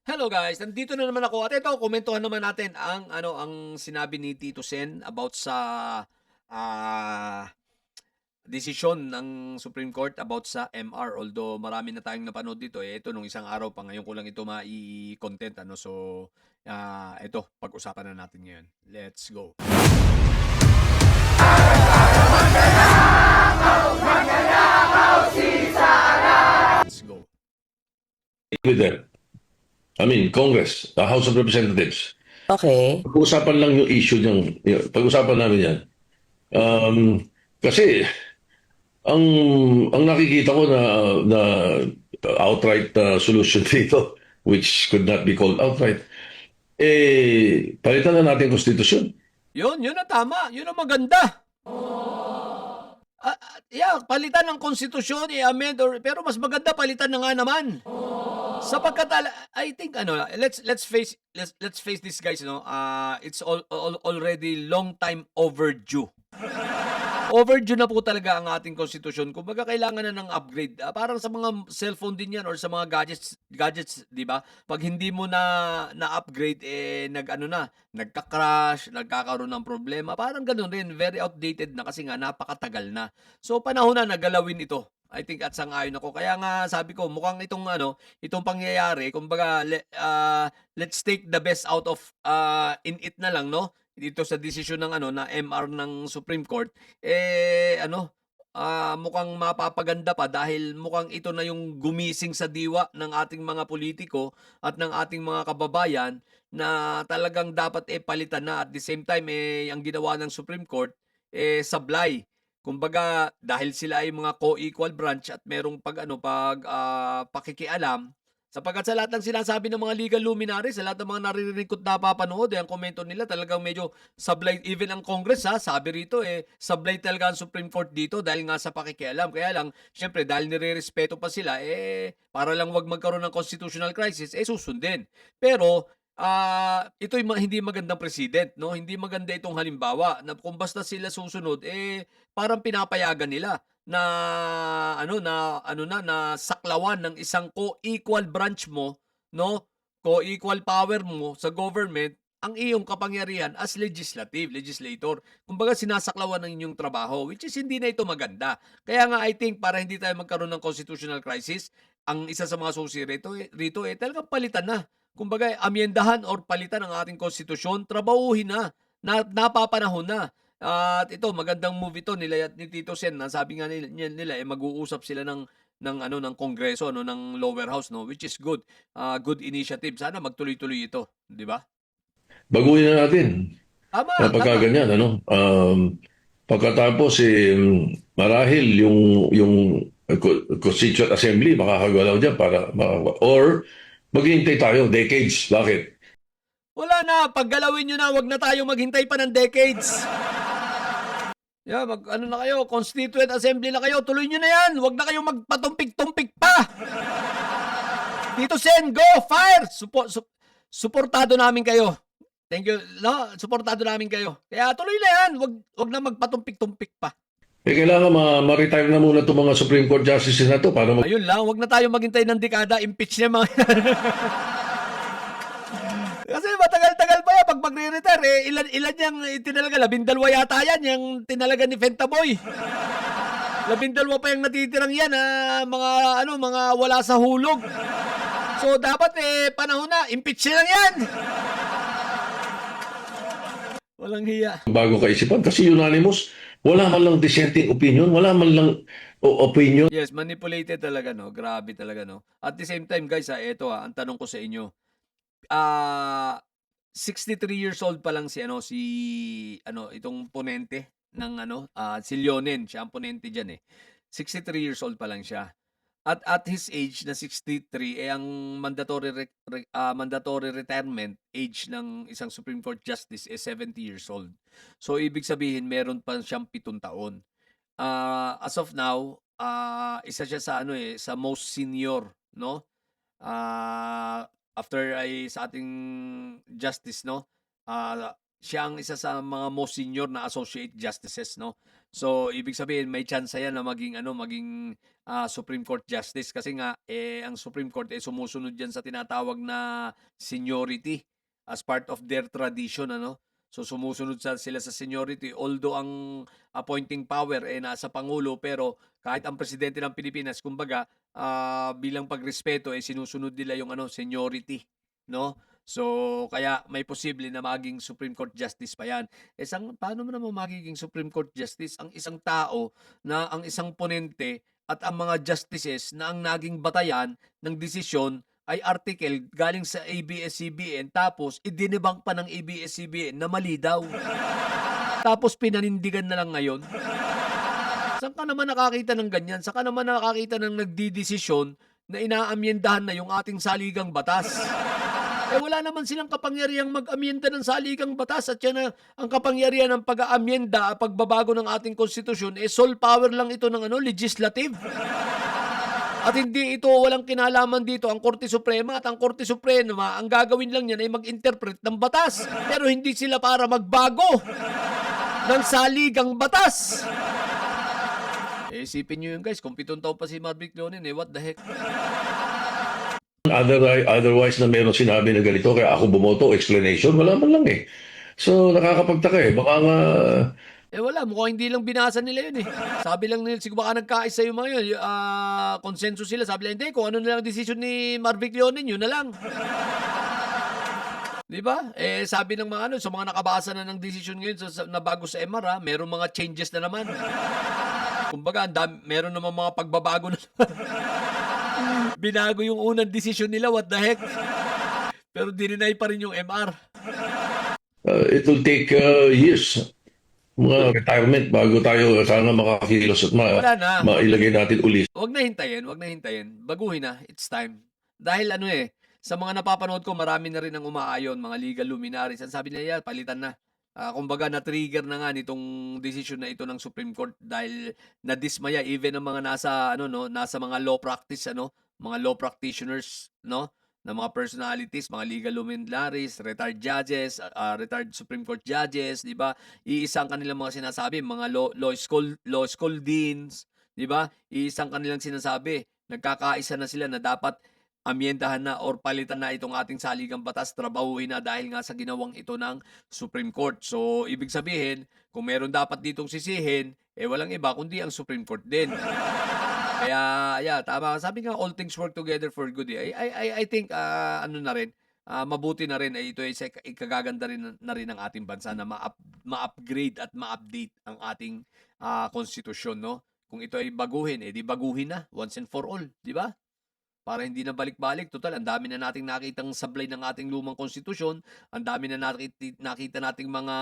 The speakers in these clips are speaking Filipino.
Hello guys, nandito na naman ako at ito komentuhan naman natin ang sinabi ni Tito Sen about sa desisyon ng Supreme Court about sa MR. Although marami na tayong napanood dito, ito nung isang araw pa ngayon ko lang ito mai-content ano. So ito pag-usapan na natin ngayon. Let's go. Let's go. With them. I mean, Congress, the House of Representatives. Okay. Pag-usapan lang yung issue niyang, pag-usapan namin yan. Kasi, ang nakikita ko na outright solution dito, which could not be called outright, palitan na natin konstitusyon. Yun ang tama. Yun ang maganda. Yeah, palitan ng konstitusyon, i-amend pero mas maganda palitan na nga naman. Sapagkat I think let's face this guys, it's already long time overdue. Overdue na po talaga ang ating konstitusyon. Kumbaga kailangan na ng upgrade. Parang sa mga cellphone din 'yan or sa mga gadgets, 'di ba? Pag hindi mo na-upgrade nagka-crash, nagkakaroon ng problema. Parang ganoon rin, very outdated na kasi nga napakatagal na. So panahon na galawin ito. I think at sang-ayon ako. Kaya nga sabi ko mukhang itong pangyayari, kumbaga let's take the best out of in it na lang, no? Dito sa desisyon ng na MR ng Supreme Court, mukhang mapapaganda pa dahil mukhang ito na yung gumising sa diwa ng ating mga politiko at ng ating mga kababayan na talagang dapat palitan na. At the same time, ang ginawa ng Supreme Court, sablay. Kumbaga, dahil sila ay mga co-equal branch at merong pakikialam, sapagkat sa lahat ng sinasabi ng mga legal luminaries, sa lahat ng mga naririnig ko't napapanood, ang komento nila talagang medyo sablay. Even ang Congress, sabi rito, sablay talaga ang Supreme Court dito dahil nga sa pakikialam. Kaya lang, syempre, dahil nire-respeto pa sila, para lang wag magkaroon ng constitutional crisis, susundin. Pero, ito'y hindi magandang president, no? Hindi maganda itong halimbawa na kung basta sila susunod, parang pinapayagan nila na na saklawan ng isang co-equal branch mo, no? Co-equal power mo sa government ang iyong kapangyarihan as legislator. Kumbaga sinasaklawan ng inyong trabaho, which is hindi na ito maganda. Kaya nga I think para hindi tayo magkaroon ng constitutional crisis, ang isa sa mga susi rito talagang palitan na. Kumbaga amyendahan or palitan ang ating konstitusyon, trabahuhin na napapanahon na. At ito magandang move ito nila ni Tito Sen, na sabi nga nila mag-uusap sila ng Kongreso, ng lower house, no, which is good. Good initiative. Sana magtuloy-tuloy ito, 'di ba? Baguhin na natin. Tama, Pagka tama. ganyan, pagkatapos, marahil yung Constituent Assembly makakagalaw dyan or maghihintay tayo decades. Bakit? Wala na, paggalawin nyo na, wag na tayo maghintay pa ng decades. Yeah, na kayo, Constituent Assembly na kayo, tuloy nyo na yan. Wag na kayo magpatumpik-tumpik pa. Dito Sen, go, fire! Suportado namin kayo. Thank you, no? Suportado namin kayo. Kaya tuloy na yan, wag na magpatumpik-tumpik pa. Kailangan ma-retire na muna itong mga Supreme Court Justices na to para Ayun lang, wag na tayo maghintay ng dekada, impeach niya mga Kasi matagal-tagal pa yan. Pag magre-retire, ilan yung tinalaga? 12 yata yan, yung tinalaga ni Fentaboy. 12 pa yung natitirang yan, mga wala sa hulog. So, dapat, panahon na, impeach na lang yan. Walang hiya. bago kaisipan. Kasi unanimous, wala man lang dissenting opinion, wala man lang opinion. Yes, manipulated talaga, no? Grabe talaga, no? At the same time, guys, ito, ang tanong ko sa inyo. 63 years old pa lang itong ponente ng si Leonen, siya ang ponente diyan 63 years old pa lang siya. At his age na 63 ang mandatory retirement age ng isang Supreme Court justice 70 years old. So ibig sabihin meron pa siyang 7 taon. As of now, isa siya sa most senior, no? After sa ating justice, no, siya ang isa sa mga most senior na associate justices, no? So, ibig sabihin may chance yan na maging Supreme Court justice kasi nga ang Supreme Court sumusunod diyan sa tinatawag na seniority as part of their tradition, ano? So sumusunod sila sa seniority although ang appointing power nasa pangulo, pero kahit ang presidente ng Pilipinas kumbaga bilang pagrespeto sinusunod nila yung seniority, no? So kaya may posible na maging Supreme Court Justice pa yan. Paano mo naman magiging Supreme Court Justice ang isang tao na ang isang ponente at ang mga justices na ang naging batayan ng desisyon ay article galing sa ABS-CBN tapos idinebunk pa ng ABS-CBN na mali daw. Tapos pinanindigan na lang ngayon. Saan ka naman nakakita ng ganyan? Saan ka naman nakakita ng nagdidesisyon na inaamyendahan na yung ating saligang batas? Wala naman silang kapangyarihang mag-amyenda ng saligang batas at yan ang kapangyarihan ng pag-aamyenda, pagbabago ng ating konstitusyon, sole power lang ito ng legislative. At hindi ito, walang kinalaman dito ang Korte Suprema, at ang Korte Suprema, ang gagawin lang niyan ay mag-interpret ng batas. Pero hindi sila para magbago ng saligang batas. Isipin nyo yun guys, kung 7 taon pa si Marvic Leonen, what the heck? Otherwise na meron sinabi na ganito, kaya ako bumoto, explanation, wala man lang eh. So, nakakapagtaka eh. Baka nga, Wala, mukhang hindi lang binasa nila yun eh. Sabi lang nila, siguro baka nagkaisa yung mga yun, consensus sila, sabi lang, hindi, kung ano na lang decision ni Marvic Leonen, yun na lang. Di ba? Sabi ng mga sa mga nakabasa na ng decision ngayon na bago sa MR, meron mga changes na naman. Kumbaga, meron naman mga pagbabago na binago yung unang decision nila, what the heck? Pero dininay pa rin yung MR. it will take years, mga retirement, bago tayo sana makakilos at Wala na. mailagay natin uli. Wag na hintayin. Baguhin na. It's time. Dahil sa mga napapanood ko, marami na rin ang umaayon, mga legal luminaries. Ang sabi nila, palitan na. Kumbaga, na-trigger na nga nitong decision na ito ng Supreme Court dahil nadismaya even ang mga nasa mga law practice, mga law practitioners, no? Na mga personalities, mga legal luminaries, retired judges, retired Supreme Court judges, 'di ba? Iisang kanilang mga sinasabi, mga law school deans, 'di ba? Iisang kanilang sinasabi, nagkakaisa na sila na dapat amyendahan na or palitan na itong ating saligang batas, trabahuhin na dahil nga sa ginawang ito ng Supreme Court. So, ibig sabihin, kung meron dapat ditong sisihin, walang iba kundi ang Supreme Court din. Kaya, tama. Sabi nga, all things work together for good. I think, mabuti na rin, ito ay ikagaganda rin na rin ng ating bansa na ma-upgrade at ma-update ang ating konstitusyon, no? Kung ito ay baguhin, di baguhin na, once and for all, di ba? Para hindi na balik-balik. Total, ang dami na nating nakitang sablay ng ating lumang konstitusyon, ang dami na nakita nating mga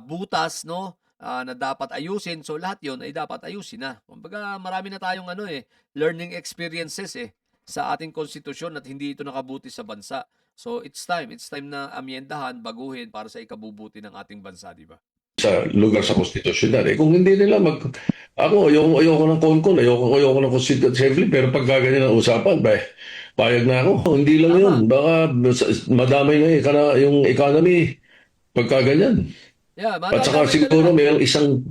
butas, no? Na dapat ayusin. So lahat 'yon ay dapat ayusin na. Kumbaga marami na tayong learning experiences sa ating konstitusyon at hindi ito nakabuti sa bansa. So it's time na amyendahan, baguhin para sa ikabubuti ng ating bansa, di ba? Sa lugar sa konstitusyon kung hindi nila ako ayoko ng konkon, ayoko ng constituent assembly, pero pag gaganyan ang usapan, payag na ako. Hindi lang yun, baka madamay na yung economy pagka ganyan. Yeah, At saka siguro merong isang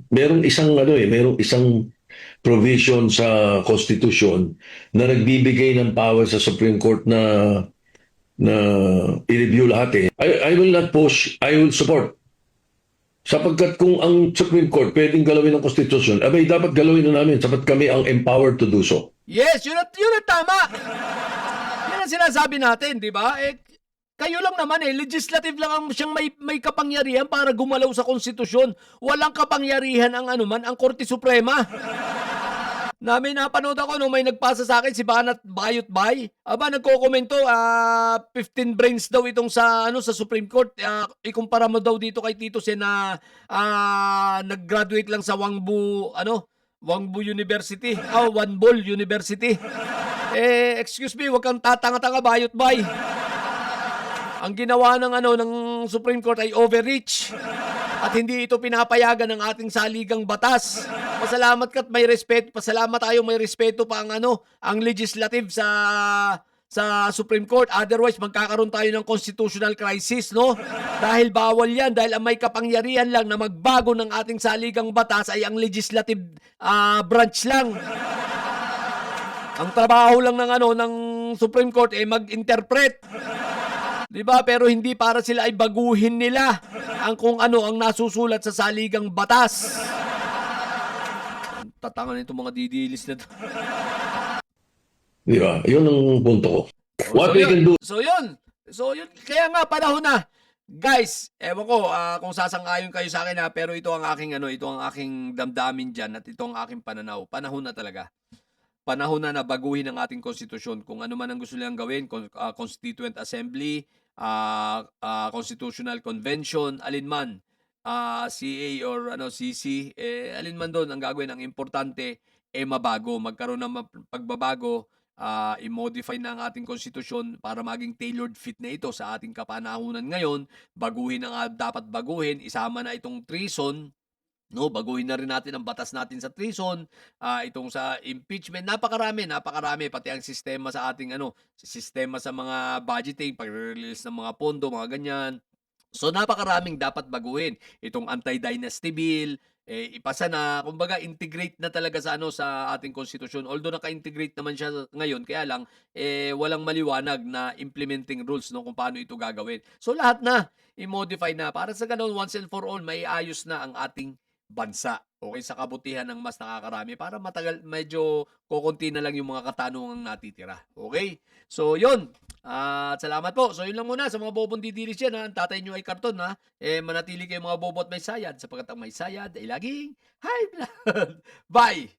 provision sa Constitution na nagbibigay ng power sa Supreme Court na i-review lahat I will not push, I will support. Sapagkat kung ang Supreme Court pwedeng galawin ng Constitution, dapat galawin na namin sapat kami ang empowered to do so. Yes, yun ang tama. Yan ang sinasabi natin, di ba? Kayo lang naman legislative lang ang siyang may kapangyarihan para gumalaw sa konstitusyon. Walang kapangyarihan ang ang Korte Suprema. May napanood ako may nagpasa sa akin si Banat Bayot-Bay. Nagko-komento 15 brains daw itong sa Supreme Court. Ikumpara mo daw dito kay Tito Sen na nag-graduate lang sa Wangbu University. Wanbol University. Excuse me, wag kang tatanga-tanga, Bayot-Bay. Ang ginawa ng Supreme Court ay overreach at hindi ito pinapayagan ng ating saligang batas. Pasalamat ka't may respeto. Pasalamat tayo may respeto pa ang legislative sa sa Supreme Court. Otherwise, magkakaroon tayo ng constitutional crisis, no? Dahil bawal yan. Dahil ang may kapangyarihan lang na magbago ng ating saligang batas ay ang legislative branch lang. Ang trabaho lang ng ng Supreme Court ay mag-interpret. 'Di ba? Pero hindi para sila ay baguhin nila ang kung ano ang nasusulat sa saligang batas. Ang tatanga nito mga didilis na to. Di ba? Yun ang punto ko. What So we yun. can do. So yun. Kaya nga panahon na. Guys, ewan ko kung sasang-ayon kayo sa akin pero ito ang aking ito ang aking damdamin diyan at ito ang aking pananaw. Panahon na talaga. Panahon na baguhin ang ating konstitusyon. Kung ano man ang gusto nilang gawin, Constituent Assembly, Constitutional Convention, alinman, CA or CC, alinman doon ang gagawin. Ang importante, mabago. Magkaroon ng pagbabago, i-modify na ang ating konstitusyon para maging tailored fit na ito sa ating kapanahunan ngayon. Baguhin ang dapat baguhin. Isama na itong treason. No, baguhin na rin natin ang batas natin sa treason, itong sa impeachment, napakarami pati ang sistema sa ating sistema sa mga budgeting, pag-release ng mga pondo, mga ganyan. So napakaraming dapat baguhin. Itong anti-dynasty bill, ipasa na, kumbaga integrate na talaga sa sa ating konstitusyon. Although naka-integrate naman siya ngayon, kaya lang walang maliwanag na implementing rules no kung paano ito gagawin. So lahat na i-modify na para sa ganun once and for all maiayos na ang ating bansa. Okay, sa kabutihan ng mas nakakarami para matagal medyo kokonti na lang yung mga katanungang natitira. Okay? So, yun. Salamat po. So, yun lang muna sa mga bobong didilis dyan. Ang tatay nyo ay karton, ha? Manatili kayo mga bobo at may sayad sapagkat ang may sayad ay laging high blood. Bye!